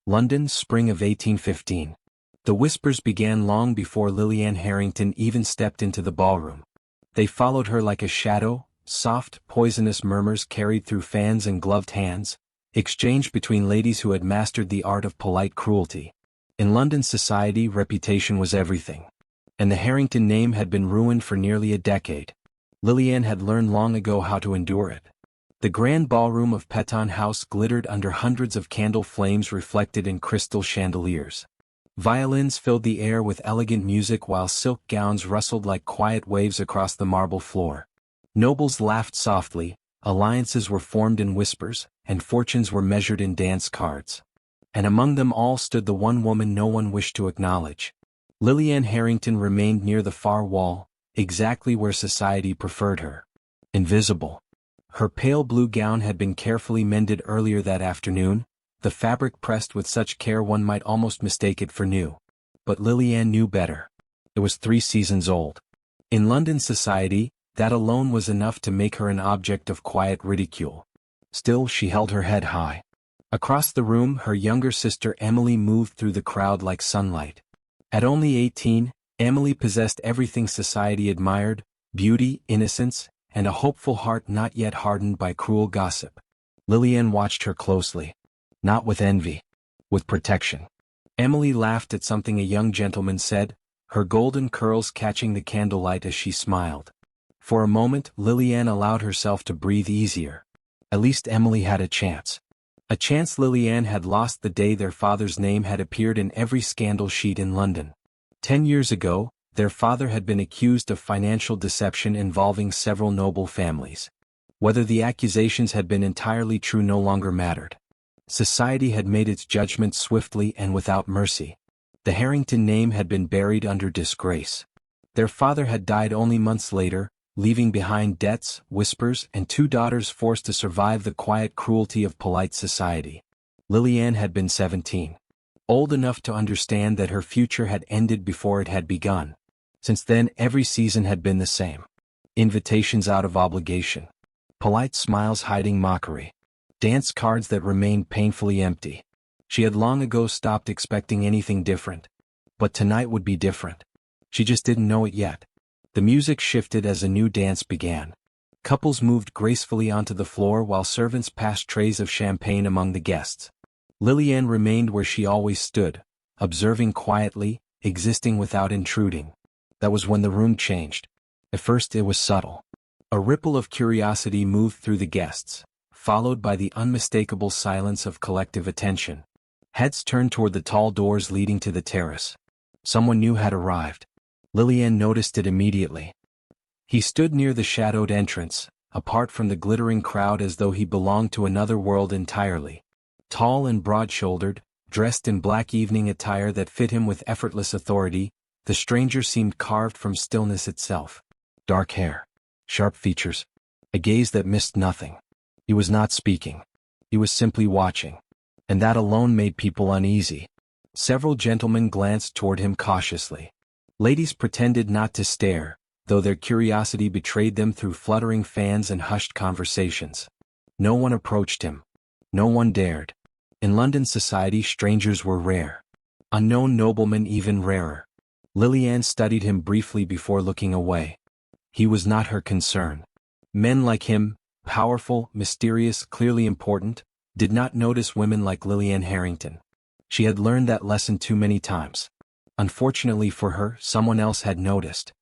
London, spring of 1815. The whispers began long before Lillian Harrington even stepped into the ballroom. They followed her like a shadow, soft, poisonous murmurs carried through fans and gloved hands, exchanged between ladies who had mastered the art of polite cruelty. In London society, reputation was everything. And the Harrington name had been ruined for nearly a decade. Lillian had learned long ago how to endure it. The grand ballroom of Petton House glittered under hundreds of candle flames reflected in crystal chandeliers. Violins filled the air with elegant music while silk gowns rustled like quiet waves across the marble floor. Nobles laughed softly, alliances were formed in whispers, and fortunes were measured in dance cards. And among them all stood the one woman no one wished to acknowledge. Lillian Harrington remained near the far wall, exactly where society preferred her. Invisible. Her pale blue gown had been carefully mended earlier that afternoon, the fabric pressed with such care one might almost mistake it for new. But Lillian knew better. It was 3 seasons old. In London society, that alone was enough to make her an object of quiet ridicule. Still, she held her head high. Across the room, her younger sister Emily moved through the crowd like sunlight. At only 18, Emily possessed everything society admired: beauty, innocence, and a hopeful heart not yet hardened by cruel gossip. Lillian watched her closely. Not with envy. With protection. Emily laughed at something a young gentleman said, her golden curls catching the candlelight as she smiled. For a moment, Lillian allowed herself to breathe easier. At least Emily had a chance. A chance Lillian had lost the day their father's name had appeared in every scandal sheet in London. 10 years ago, their father had been accused of financial deception involving several noble families. Whether the accusations had been entirely true no longer mattered. Society had made its judgment swiftly and without mercy. The Harrington name had been buried under disgrace. Their father had died only months later, leaving behind debts, whispers, and 2 daughters forced to survive the quiet cruelty of polite society. Lillian had been 17. Old enough to understand that her future had ended before it had begun. Since then, every season had been the same. Invitations out of obligation. Polite smiles hiding mockery. Dance cards that remained painfully empty. She had long ago stopped expecting anything different. But tonight would be different. She just didn't know it yet. The music shifted as a new dance began. Couples moved gracefully onto the floor while servants passed trays of champagne among the guests. Lillian remained where she always stood, observing quietly, existing without intruding. That was when the room changed. At first it was subtle. A ripple of curiosity moved through the guests, followed by the unmistakable silence of collective attention. Heads turned toward the tall doors leading to the terrace. Someone new had arrived. Lillian noticed it immediately. He stood near the shadowed entrance, apart from the glittering crowd as though he belonged to another world entirely. Tall and broad-shouldered, dressed in black evening attire that fit him with effortless authority, the stranger seemed carved from stillness itself. Dark hair. Sharp features. A gaze that missed nothing. He was not speaking. He was simply watching. And that alone made people uneasy. Several gentlemen glanced toward him cautiously. Ladies pretended not to stare, though their curiosity betrayed them through fluttering fans and hushed conversations. No one approached him. No one dared. In London society, strangers were rare. Unknown noblemen even rarer. Lillian studied him briefly before looking away. He was not her concern. Men like him, powerful, mysterious, clearly important, did not notice women like Lillian Harrington. She had learned that lesson too many times. Unfortunately for her, someone else had noticed.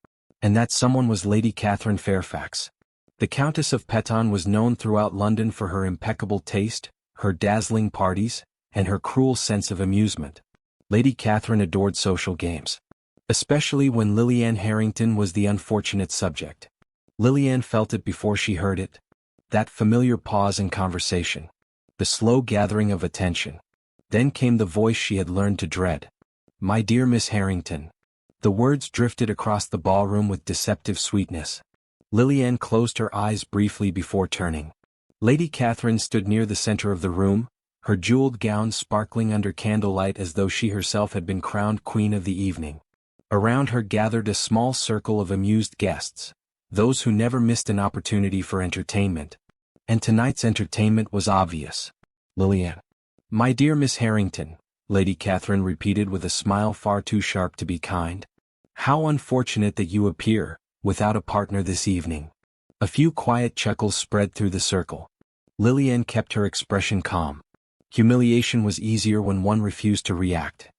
And that someone was Lady Catherine Fairfax. The Countess of Petton was known throughout London for her impeccable taste, her dazzling parties, and her cruel sense of amusement. Lady Catherine adored social games. Especially when Lillian Harrington was the unfortunate subject. Lillian felt it before she heard it. That familiar pause in conversation. The slow gathering of attention. Then came the voice she had learned to dread. "My dear Miss Harrington." The words drifted across the ballroom with deceptive sweetness. Lillian closed her eyes briefly before turning. Lady Catherine stood near the center of the room, her jeweled gown sparkling under candlelight as though she herself had been crowned queen of the evening. Around her gathered a small circle of amused guests, those who never missed an opportunity for entertainment. And tonight's entertainment was obvious. Lillian. "My dear Miss Harrington," Lady Catherine repeated with a smile far too sharp to be kind. How unfortunate that you appear, without a partner this evening. A few quiet chuckles spread through the circle. Lillian kept her expression calm. Humiliation was easier when one refused to react.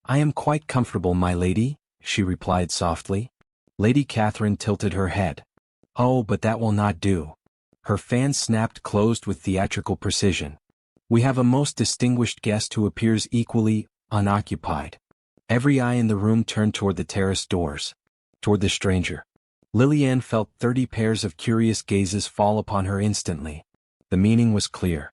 I am quite comfortable, my lady, she replied softly. Lady Catherine tilted her head. Oh, but that will not do. Her fan snapped closed with theatrical precision. We have a most distinguished guest who appears equally unoccupied. Every eye in the room turned toward the terrace doors. Toward the stranger. Lillian felt 30 pairs of curious gazes fall upon her instantly. The meaning was clear.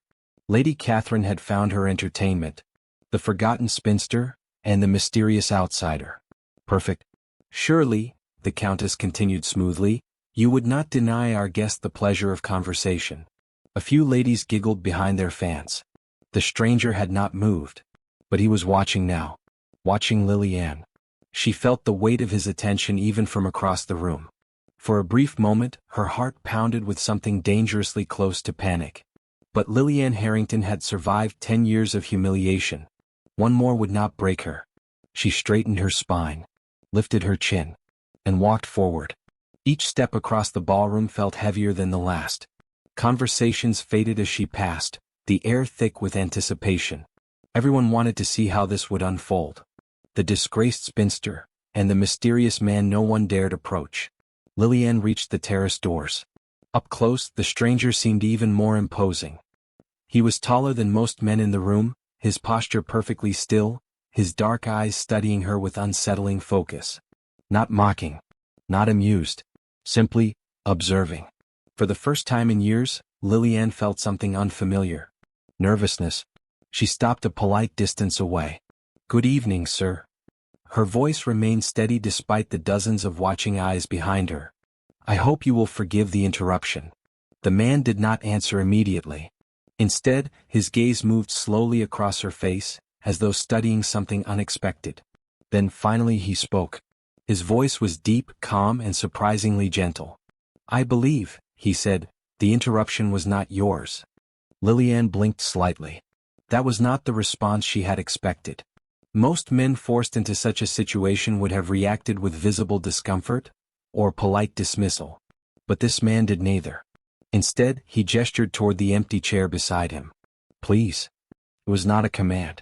Lady Catherine had found her entertainment. The forgotten spinster, and the mysterious outsider. Perfect. Surely, the Countess continued smoothly, you would not deny our guest the pleasure of conversation. A few ladies giggled behind their fans. The stranger had not moved. But he was watching now. Watching Lillian. She felt the weight of his attention even from across the room. For a brief moment, her heart pounded with something dangerously close to panic. But Lillian Harrington had survived 10 years of humiliation. One more would not break her. She straightened her spine, lifted her chin, and walked forward. Each step across the ballroom felt heavier than the last. Conversations faded as she passed, the air thick with anticipation. Everyone wanted to see how this would unfold. The disgraced spinster, and the mysterious man no one dared approach. Lillian reached the terrace doors. Up close, the stranger seemed even more imposing. He was taller than most men in the room, his posture perfectly still, his dark eyes studying her with unsettling focus. Not mocking. Not amused. Simply, observing. For the first time in years, Lillian felt something unfamiliar. Nervousness. She stopped a polite distance away. Good evening, sir. Her voice remained steady despite the dozens of watching eyes behind her. I hope you will forgive the interruption. The man did not answer immediately. Instead, his gaze moved slowly across her face, as though studying something unexpected. Then finally he spoke. His voice was deep, calm, and surprisingly gentle. I believe, he said, the interruption was not yours. Lillian blinked slightly. That was not the response she had expected. Most men forced into such a situation would have reacted with visible discomfort, or polite dismissal. But this man did neither. Instead, he gestured toward the empty chair beside him. Please. It was not a command.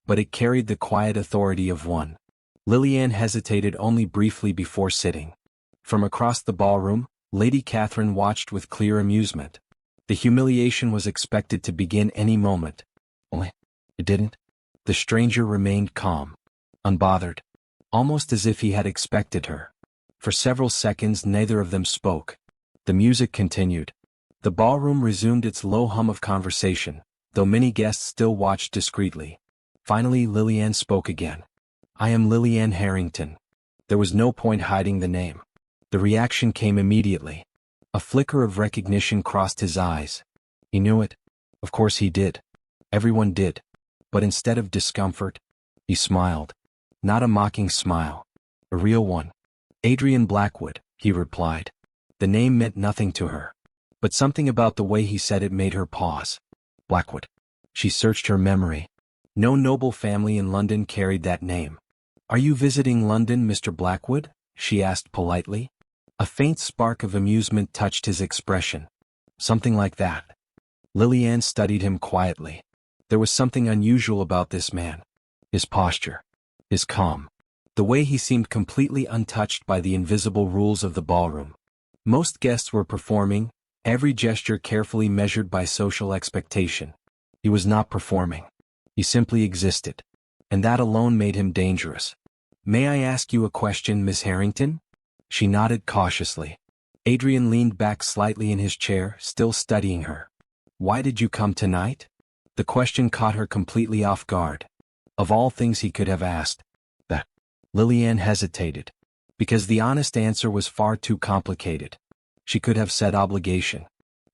But it carried the quiet authority of one. Lillian hesitated only briefly before sitting. From across the ballroom, Lady Catherine watched with clear amusement. The humiliation was expected to begin any moment. Only, it didn't. The stranger remained calm, unbothered, almost as if he had expected her. For several seconds neither of them spoke. The music continued. The ballroom resumed its low hum of conversation, though many guests still watched discreetly. Finally Lillian spoke again. I am Lillian Harrington. There was no point hiding the name. The reaction came immediately. A flicker of recognition crossed his eyes. He knew it. Of course he did. Everyone did. But instead of discomfort, he smiled. Not a mocking smile. A real one. Adrian Blackwood, he replied. The name meant nothing to her. But something about the way he said it made her pause. Blackwood. She searched her memory. No noble family in London carried that name. Are you visiting London, Mr. Blackwood? She asked politely. A faint spark of amusement touched his expression. Something like that. Lillian studied him quietly. There was something unusual about this man. His posture. His calm. The way he seemed completely untouched by the invisible rules of the ballroom. Most guests were performing, every gesture carefully measured by social expectation. He was not performing. He simply existed. And that alone made him dangerous. May I ask you a question, Miss Harrington? She nodded cautiously. Adrian leaned back slightly in his chair, still studying her. Why did you come tonight? The question caught her completely off guard. Of all things he could have asked, that. Lillian hesitated. Because the honest answer was far too complicated. She could have said obligation.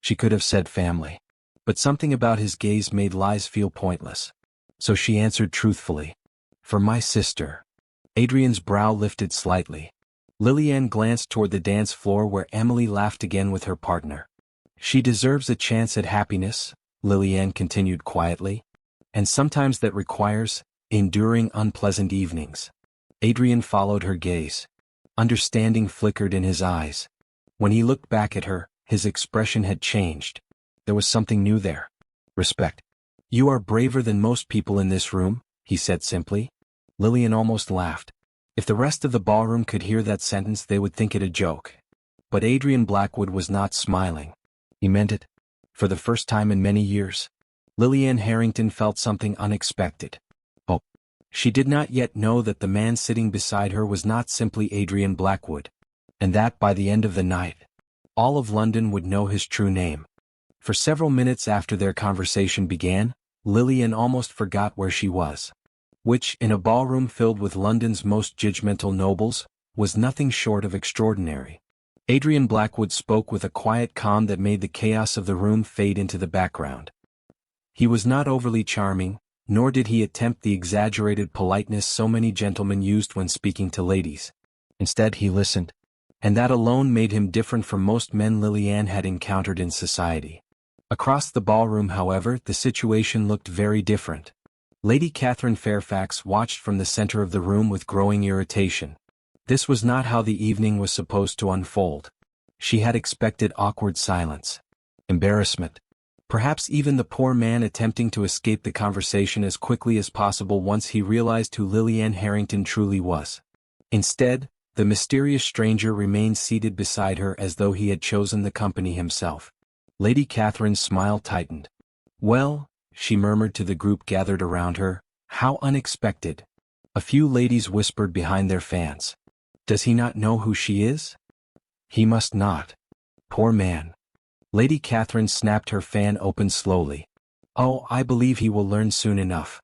She could have said family. But something about his gaze made lies feel pointless. So she answered truthfully. For my sister. Adrian's brow lifted slightly. Lillian glanced toward the dance floor where Emily laughed again with her partner. She deserves a chance at happiness, Lillian continued quietly. And sometimes that requires enduring unpleasant evenings. Adrian followed her gaze. Understanding flickered in his eyes. When he looked back at her, his expression had changed. There was something new there. Respect. You are braver than most people in this room, he said simply. Lillian almost laughed. If the rest of the ballroom could hear that sentence, they would think it a joke. But Adrian Blackwood was not smiling. He meant it. For the first time in many years, Lillian Harrington felt something unexpected. Oh. She did not yet know that the man sitting beside her was not simply Adrian Blackwood, and that by the end of the night, all of London would know his true name. For several minutes after their conversation began, Lillian almost forgot where she was. Which, in a ballroom filled with London's most judgmental nobles, was nothing short of extraordinary. Adrian Blackwood spoke with a quiet calm that made the chaos of the room fade into the background. He was not overly charming, nor did he attempt the exaggerated politeness so many gentlemen used when speaking to ladies. Instead he listened. And that alone made him different from most men Lillian had encountered in society. Across the ballroom, however, the situation looked very different. Lady Catherine Fairfax watched from the center of the room with growing irritation. This was not how the evening was supposed to unfold. She had expected awkward silence, embarrassment, perhaps even the poor man attempting to escape the conversation as quickly as possible once he realized who Lillian Harrington truly was. Instead, the mysterious stranger remained seated beside her as though he had chosen the company himself. Lady Catherine's smile tightened. "Well," she murmured to the group gathered around her, "how unexpected." A few ladies whispered behind their fans. "Does he not know who she is?" "He must not. Poor man." Lady Catherine snapped her fan open slowly. "Oh, I believe he will learn soon enough."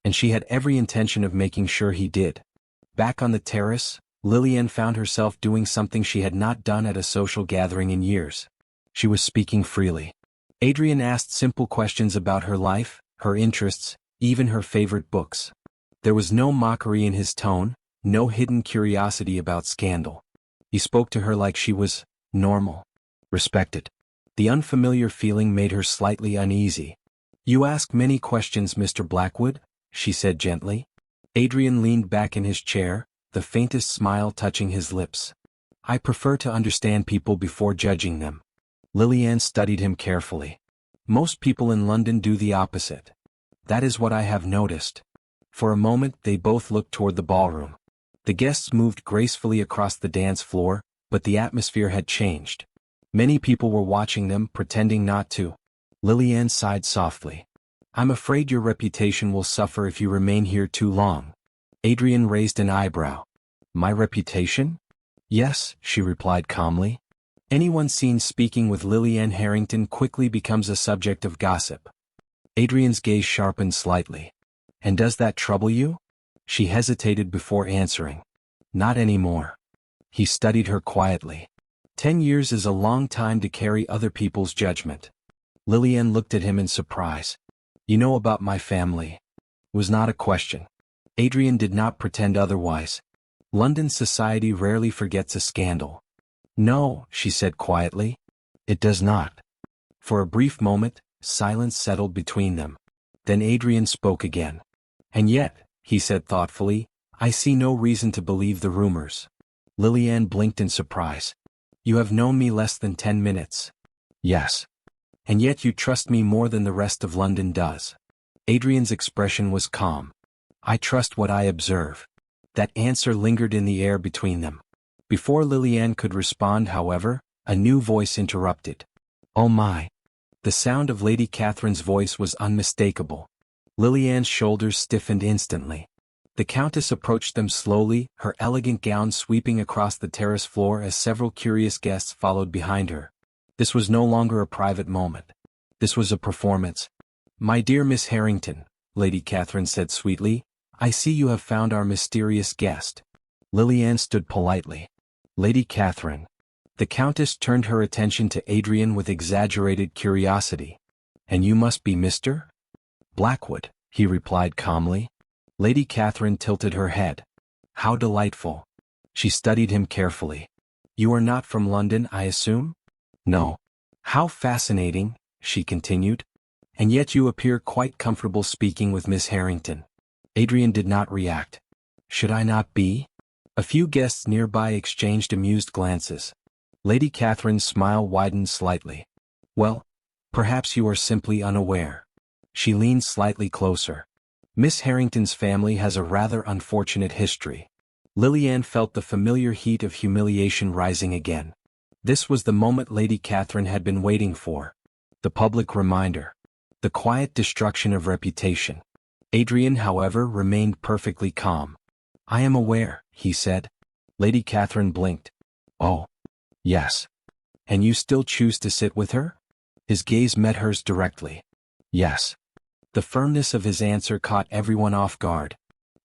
And she had every intention of making sure he did. Back on the terrace, Lillian found herself doing something she had not done at a social gathering in years. She was speaking freely. Adrian asked simple questions about her life, her interests, even her favorite books. There was no mockery in his tone, no hidden curiosity about scandal. He spoke to her like she was normal, respected. The unfamiliar feeling made her slightly uneasy. "You ask many questions, Mr. Blackwood," she said gently. Adrian leaned back in his chair, the faintest smile touching his lips. "I prefer to understand people before judging them." Lillian studied him carefully. "Most people in London do the opposite. That is what I have noticed." For a moment they both looked toward the ballroom. The guests moved gracefully across the dance floor, but the atmosphere had changed. Many people were watching them, pretending not to. Lillian sighed softly. "I'm afraid your reputation will suffer if you remain here too long." Adrian raised an eyebrow. "My reputation?" "Yes," she replied calmly. "Anyone seen speaking with Lillian Harrington quickly becomes a subject of gossip." Adrian's gaze sharpened slightly. "And does that trouble you?" She hesitated before answering. "Not anymore." He studied her quietly. 10 years is a long time to carry other people's judgment. Lillian looked at him in surprise. "You know about my family?" Was not a question. Adrian did not pretend otherwise. London society rarely forgets a scandal. "No," she said quietly. "It does not." For a brief moment, silence settled between them. Then Adrian spoke again. "And yet," he said thoughtfully, "I see no reason to believe the rumors." Lillian blinked in surprise. "You have known me less than 10 minutes. "Yes." "And yet you trust me more than the rest of London does." Adrian's expression was calm. "I trust what I observe." That answer lingered in the air between them. Before Lillian could respond, however, a new voice interrupted. "Oh my." The sound of Lady Catherine's voice was unmistakable. Lillian's shoulders stiffened instantly. The Countess approached them slowly, her elegant gown sweeping across the terrace floor as several curious guests followed behind her. This was no longer a private moment. This was a performance. "My dear Miss Harrington," Lady Catherine said sweetly, "I see you have found our mysterious guest." Lillian stood politely. "Lady Catherine." The Countess turned her attention to Adrian with exaggerated curiosity. "And you must be Mr. Blackwood," he replied calmly. Lady Catherine tilted her head. "How delightful." She studied him carefully. "You are not from London, I assume?" "No." "How fascinating," she continued. "And yet you appear quite comfortable speaking with Miss Harrington." Adrian did not react. Should I not be? A few guests nearby exchanged amused glances. Lady Catherine's smile widened slightly. Well, perhaps you are simply unaware. She leaned slightly closer. Miss Harrington's family has a rather unfortunate history. Lillian felt the familiar heat of humiliation rising again. This was the moment Lady Catherine had been waiting for. The public reminder. The quiet destruction of reputation. Adrian, however, remained perfectly calm. I am aware, he said. Lady Catherine blinked. Oh. Yes. And you still choose to sit with her? His gaze met hers directly. Yes. The firmness of his answer caught everyone off guard.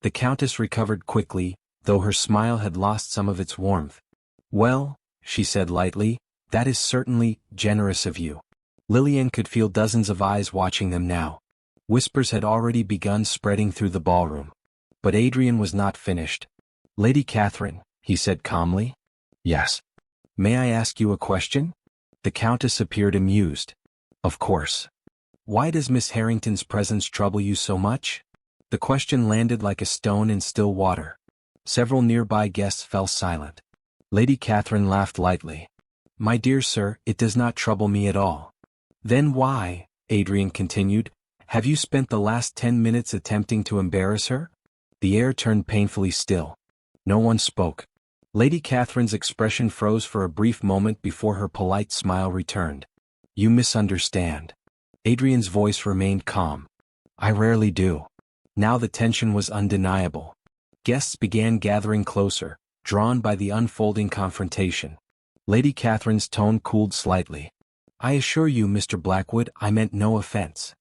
The Countess recovered quickly, though her smile had lost some of its warmth. Well, she said lightly, that is certainly generous of you. Lillian could feel dozens of eyes watching them now. Whispers had already begun spreading through the ballroom. But Adrian was not finished. Lady Catherine, he said calmly. Yes. May I ask you a question? The Countess appeared amused. Of course. Why does Miss Harrington's presence trouble you so much? The question landed like a stone in still water. Several nearby guests fell silent. Lady Catherine laughed lightly. My dear sir, it does not trouble me at all. Then why, Adrian continued, have you spent the last 10 minutes attempting to embarrass her? The air turned painfully still. No one spoke. Lady Catherine's expression froze for a brief moment before her polite smile returned. You misunderstand. Adrian's voice remained calm. I rarely do. Now the tension was undeniable. Guests began gathering closer, drawn by the unfolding confrontation. Lady Catherine's tone cooled slightly. I assure you, Mr. Blackwood, I meant no offense.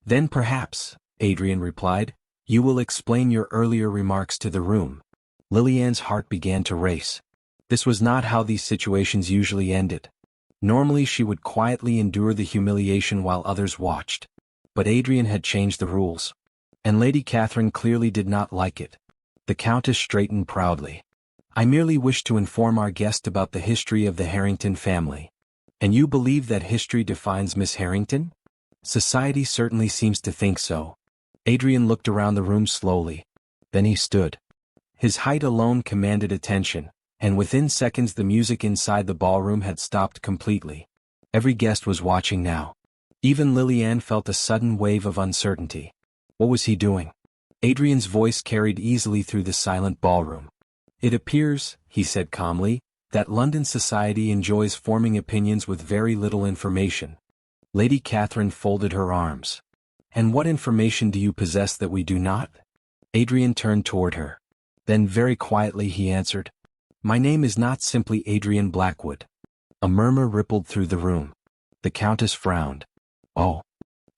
Then perhaps, Adrian replied, you will explain your earlier remarks to the room. Lillian's heart began to race. This was not how these situations usually ended. Normally she would quietly endure the humiliation while others watched. But Adrian had changed the rules. And Lady Catherine clearly did not like it. The Countess straightened proudly. I merely wish to inform our guest about the history of the Harrington family. And you believe that history defines Miss Harrington? Society certainly seems to think so. Adrian looked around the room slowly. Then he stood. His height alone commanded attention, and within seconds the music inside the ballroom had stopped completely. Every guest was watching now. Even Lillian felt a sudden wave of uncertainty. What was he doing? Adrian's voice carried easily through the silent ballroom. It appears, he said calmly, that London society enjoys forming opinions with very little information. Lady Catherine folded her arms. And what information do you possess that we do not? Adrian turned toward her. Then very quietly he answered, my name is not simply Adrian Blackwood. A murmur rippled through the room. The Countess frowned. Oh.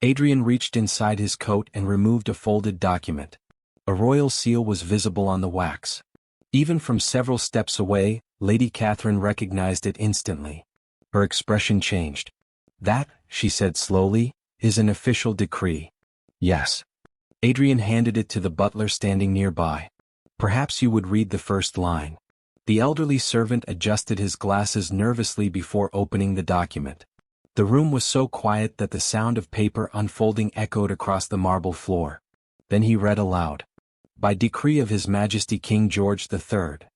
Adrian reached inside his coat and removed a folded document. A royal seal was visible on the wax. Even from several steps away, Lady Catherine recognized it instantly. Her expression changed. That, she said slowly, is an official decree. Yes. Adrian handed it to the butler standing nearby. Perhaps you would read the first line. The elderly servant adjusted his glasses nervously before opening the document. The room was so quiet that the sound of paper unfolding echoed across the marble floor. Then he read aloud. By decree of His Majesty King George III.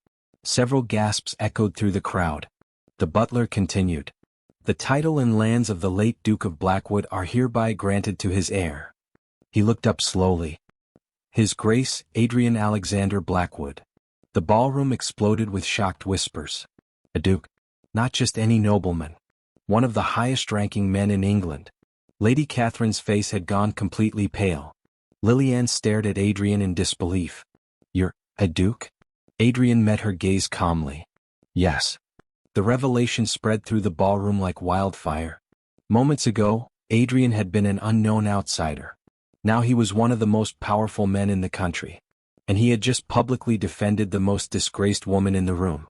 Several gasps echoed through the crowd. The butler continued. The title and lands of the late Duke of Blackwood are hereby granted to his heir. He looked up slowly. His Grace, Adrian Alexander Blackwood. The ballroom exploded with shocked whispers. A duke. Not just any nobleman. One of the highest-ranking men in England. Lady Catherine's face had gone completely pale. Lillian stared at Adrian in disbelief. You're a duke? Adrian met her gaze calmly. Yes. The revelation spread through the ballroom like wildfire. Moments ago, Adrian had been an unknown outsider. Now he was one of the most powerful men in the country. And he had just publicly defended the most disgraced woman in the room.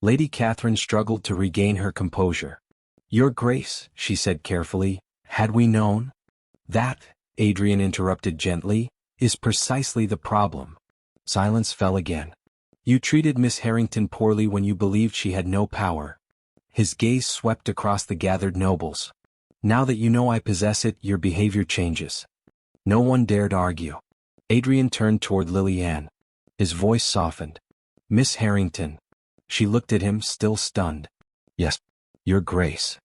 Lady Catherine struggled to regain her composure. Your Grace, she said carefully, had we known? That, Adrian interrupted gently, is precisely the problem. Silence fell again. You treated Miss Harrington poorly when you believed she had no power. His gaze swept across the gathered nobles. Now that you know I possess it, your behavior changes. No one dared argue. Adrian turned toward Lillian. His voice softened. "Miss Harrington." She looked at him, still stunned. "Yes, Your Grace."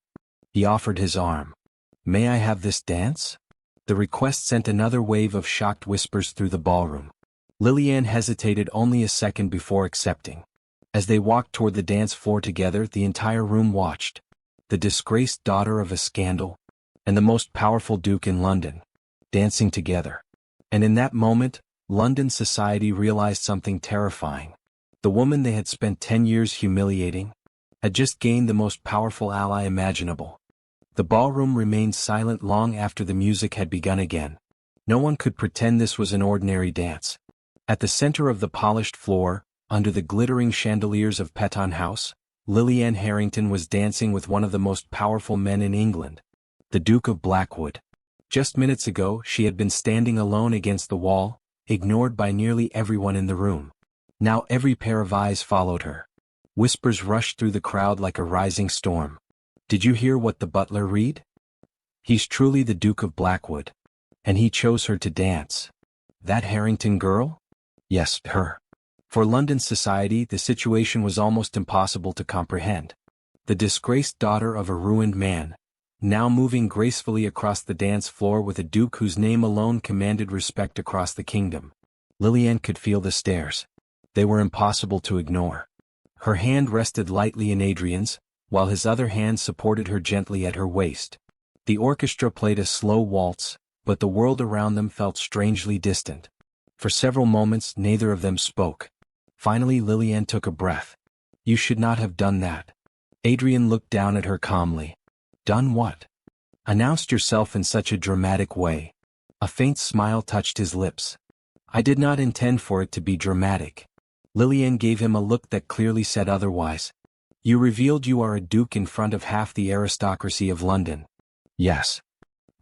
He offered his arm. "May I have this dance?" The request sent another wave of shocked whispers through the ballroom. Lillian hesitated only a second before accepting. As they walked toward the dance floor together, the entire room watched. The disgraced daughter of a scandal, and the most powerful duke in London, dancing together. And in that moment, London society realized something terrifying. The woman they had spent 10 years humiliating had just gained the most powerful ally imaginable. The ballroom remained silent long after the music had begun again. No one could pretend this was an ordinary dance. At the center of the polished floor, under the glittering chandeliers of Petton House, Lillian Harrington was dancing with one of the most powerful men in England, the Duke of Blackwood. Just minutes ago, she had been standing alone against the wall, ignored by nearly everyone in the room. Now every pair of eyes followed her. Whispers rushed through the crowd like a rising storm. "Did you hear what the butler read? He's truly the Duke of Blackwood. And he chose her to dance." "That Harrington girl?" "Yes, her." For London society, the situation was almost impossible to comprehend. The disgraced daughter of a ruined man, now moving gracefully across the dance floor with a duke whose name alone commanded respect across the kingdom. Lillian could feel the stares. They were impossible to ignore. Her hand rested lightly in Adrian's, while his other hand supported her gently at her waist. The orchestra played a slow waltz, but the world around them felt strangely distant. For several moments neither of them spoke. Finally Lillian took a breath. "You should not have done that." Adrian looked down at her calmly. "Done what?" "Announced yourself in such a dramatic way." A faint smile touched his lips. "I did not intend for it to be dramatic." Lillian gave him a look that clearly said otherwise. "You revealed you are a duke in front of half the aristocracy of London." "Yes."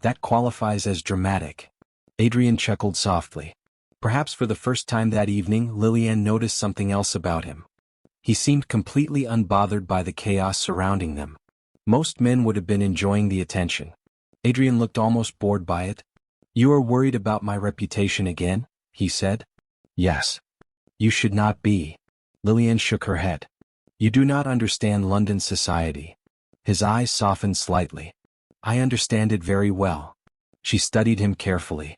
"That qualifies as dramatic." Adrian chuckled softly. Perhaps for the first time that evening, Lillian noticed something else about him. He seemed completely unbothered by the chaos surrounding them. Most men would have been enjoying the attention. Adrian looked almost bored by it. "You are worried about my reputation again?" he said. "Yes." "You should not be." Lillian shook her head. "You do not understand London society." His eyes softened slightly. "I understand it very well." She studied him carefully.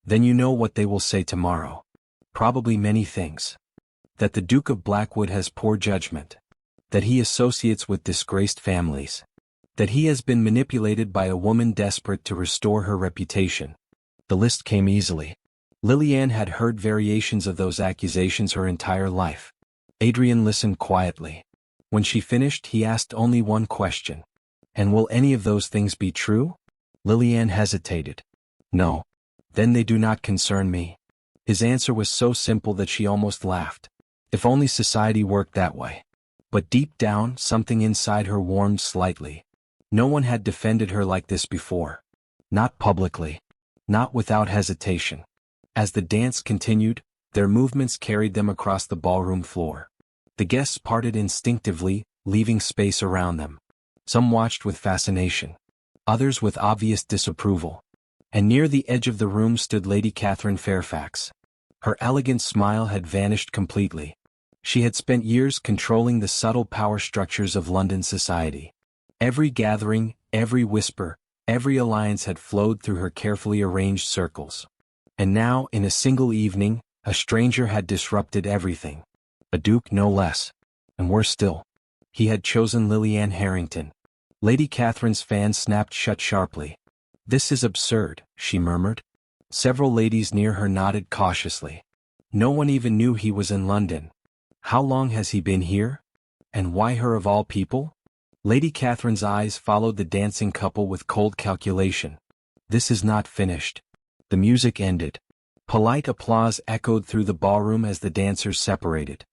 "Then you know what they will say tomorrow." "Probably many things. That the Duke of Blackwood has poor judgment. That he associates with disgraced families. That he has been manipulated by a woman desperate to restore her reputation." The list came easily. Lillian had heard variations of those accusations her entire life. Adrian listened quietly. When she finished, he asked only one question. "And will any of those things be true?" Lillian hesitated. "No." "Then they do not concern me." His answer was so simple that she almost laughed. If only society worked that way. But deep down, something inside her warmed slightly. No one had defended her like this before. Not publicly. Not without hesitation. As the dance continued, their movements carried them across the ballroom floor. The guests parted instinctively, leaving space around them. Some watched with fascination. Others with obvious disapproval. And near the edge of the room stood Lady Catherine Fairfax. Her elegant smile had vanished completely. She had spent years controlling the subtle power structures of London society. Every gathering, every whisper, every alliance had flowed through her carefully arranged circles. And now, in a single evening, a stranger had disrupted everything. A duke no less. And worse still. He had chosen Lillian Harrington. Lady Catherine's fan snapped shut sharply. "This is absurd," she murmured. Several ladies near her nodded cautiously. No one even knew he was in London. How long has he been here? And why her of all people? Lady Catherine's eyes followed the dancing couple with cold calculation. "This is not finished." The music ended. Polite applause echoed through the ballroom as the dancers separated.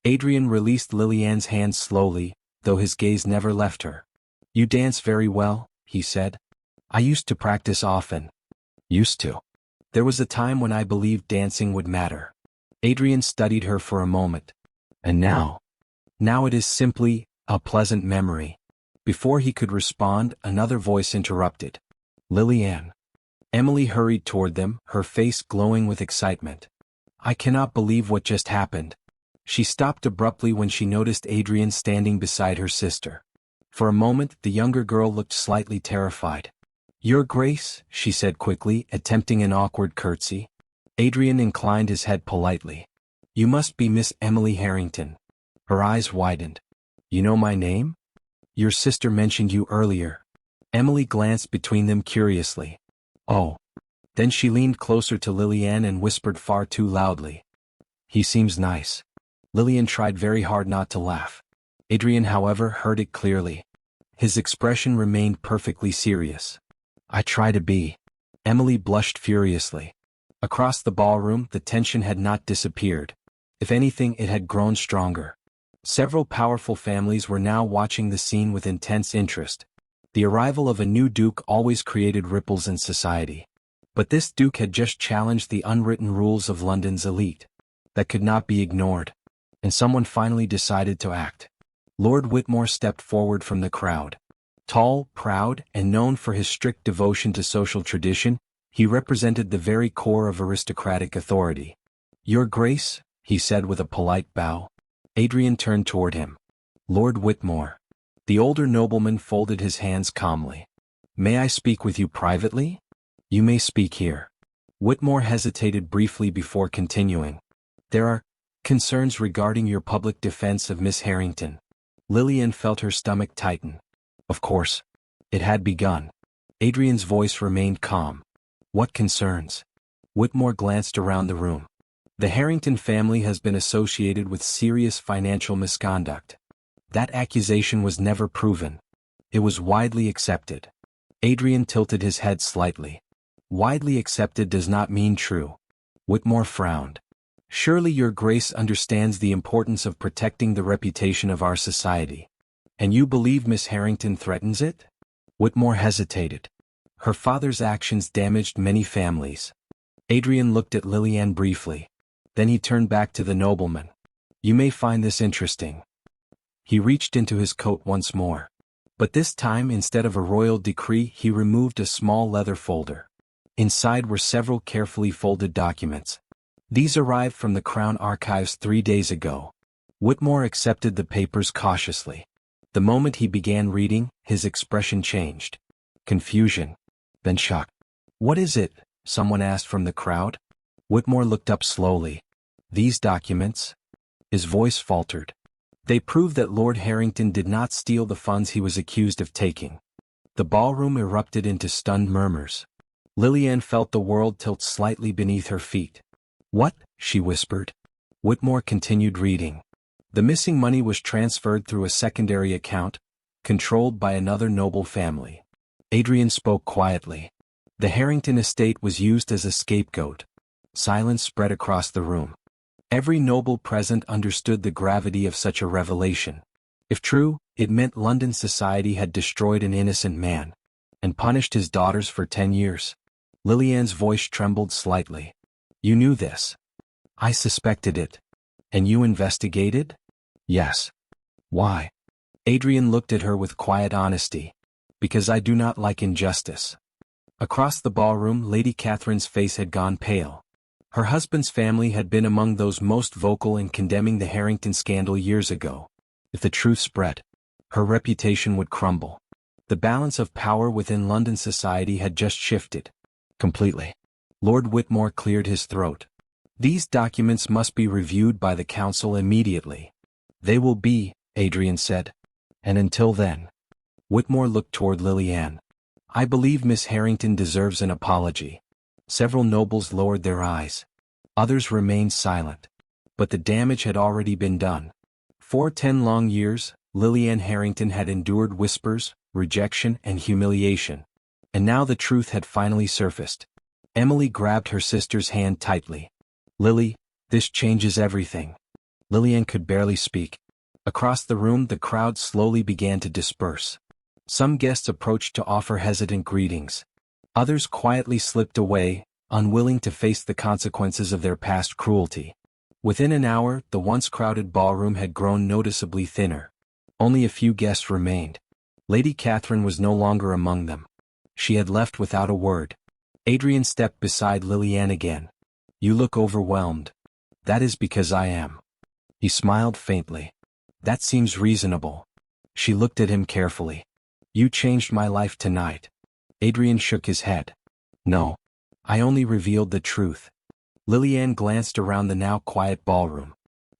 Adrian released Lillian's hand slowly, though his gaze never left her. "You dance very well," he said. "I used to practice often." "Used to." "There was a time when I believed dancing would matter." Adrian studied her for a moment. "And now?" "Now it is simply a pleasant memory." Before he could respond, another voice interrupted. "Lillian." Emily hurried toward them, her face glowing with excitement. I cannot believe what just happened. She stopped abruptly when she noticed Adrian standing beside her sister. For a moment, the younger girl looked slightly terrified. Your Grace, she said quickly, attempting an awkward curtsy. Adrian inclined his head politely. You must be Miss Emily Harrington. Her eyes widened. You know my name? Your sister mentioned you earlier. Emily glanced between them curiously. Oh. Then she leaned closer to Lillian and whispered far too loudly. He seems nice. Lillian tried very hard not to laugh. Adrian, however, heard it clearly. His expression remained perfectly serious. I try to be. Emily blushed furiously. Across the ballroom, the tension had not disappeared. If anything, it had grown stronger. Several powerful families were now watching the scene with intense interest. The arrival of a new duke always created ripples in society. But this duke had just challenged the unwritten rules of London's elite. That could not be ignored. And someone finally decided to act. Lord Whitmore stepped forward from the crowd. Tall, proud, and known for his strict devotion to social tradition, he represented the very core of aristocratic authority. Your Grace, he said with a polite bow. Adrian turned toward him. Lord Whitmore. The older nobleman folded his hands calmly. May I speak with you privately? You may speak here. Whitmore hesitated briefly before continuing. There are concerns regarding your public defense of Miss Harrington. Lillian felt her stomach tighten. Of course. It had begun. Adrian's voice remained calm. What concerns? Whitmore glanced around the room. The Harrington family has been associated with serious financial misconduct. That accusation was never proven. It was widely accepted. Adrian tilted his head slightly. Widely accepted does not mean true. Whitmore frowned. Surely your Grace understands the importance of protecting the reputation of our society. And you believe Miss Harrington threatens it? Whitmore hesitated. Her father's actions damaged many families. Adrian looked at Lillian briefly. Then he turned back to the nobleman. You may find this interesting. He reached into his coat once more. But this time, instead of a royal decree, he removed a small leather folder. Inside were several carefully folded documents. These arrived from the Crown Archives 3 days ago. Whitmore accepted the papers cautiously. The moment he began reading, his expression changed. Confusion. Then shock. What is it? Someone asked from the crowd. Whitmore looked up slowly. These documents? His voice faltered. They prove that Lord Harrington did not steal the funds he was accused of taking. The ballroom erupted into stunned murmurs. Lillian felt the world tilt slightly beneath her feet. What? She whispered. Whitmore continued reading. The missing money was transferred through a secondary account, controlled by another noble family. Adrian spoke quietly. The Harrington estate was used as a scapegoat. Silence spread across the room. Every noble present understood the gravity of such a revelation. If true, it meant London society had destroyed an innocent man and punished his daughters for 10 years. Lillian's voice trembled slightly. You knew this. I suspected it. And you investigated? Yes. Why? Adrian looked at her with quiet honesty. Because I do not like injustice. Across the ballroom, Lady Catherine's face had gone pale. Her husband's family had been among those most vocal in condemning the Harrington scandal years ago. If the truth spread, her reputation would crumble. The balance of power within London society had just shifted. Completely. Lord Whitmore cleared his throat. These documents must be reviewed by the council immediately. They will be, Adrian said. And until then. Whitmore looked toward Lillian. I believe Miss Harrington deserves an apology. Several nobles lowered their eyes. Others remained silent. But the damage had already been done. For 10 long years, Lillian Harrington had endured whispers, rejection, and humiliation. And now the truth had finally surfaced. Emily grabbed her sister's hand tightly. Lily, this changes everything. Lillian could barely speak. Across the room, the crowd slowly began to disperse. Some guests approached to offer hesitant greetings. Others quietly slipped away, unwilling to face the consequences of their past cruelty. Within an hour, the once crowded ballroom had grown noticeably thinner. Only a few guests remained. Lady Catherine was no longer among them. She had left without a word. Adrian stepped beside Lillian again. You look overwhelmed. That is because I am. He smiled faintly. That seems reasonable. She looked at him carefully. You changed my life tonight. Adrian shook his head. No. I only revealed the truth. Lillian glanced around the now quiet ballroom.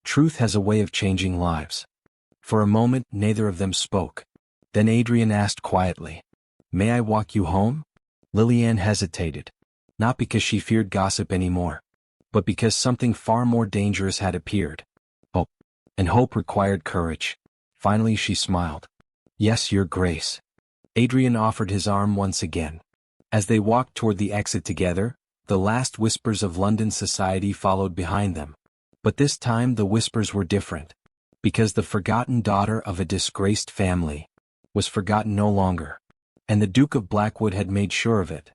Truth has a way of changing lives. For a moment, neither of them spoke. Then Adrian asked quietly, May I walk you home? Lillian hesitated. Not because she feared gossip anymore, but because something far more dangerous had appeared. Hope. And hope required courage. Finally she smiled. Yes, Your Grace. Adrian offered his arm once again. As they walked toward the exit together, the last whispers of London society followed behind them. But this time the whispers were different. Because the forgotten daughter of a disgraced family was forgotten no longer. And the Duke of Blackwood had made sure of it.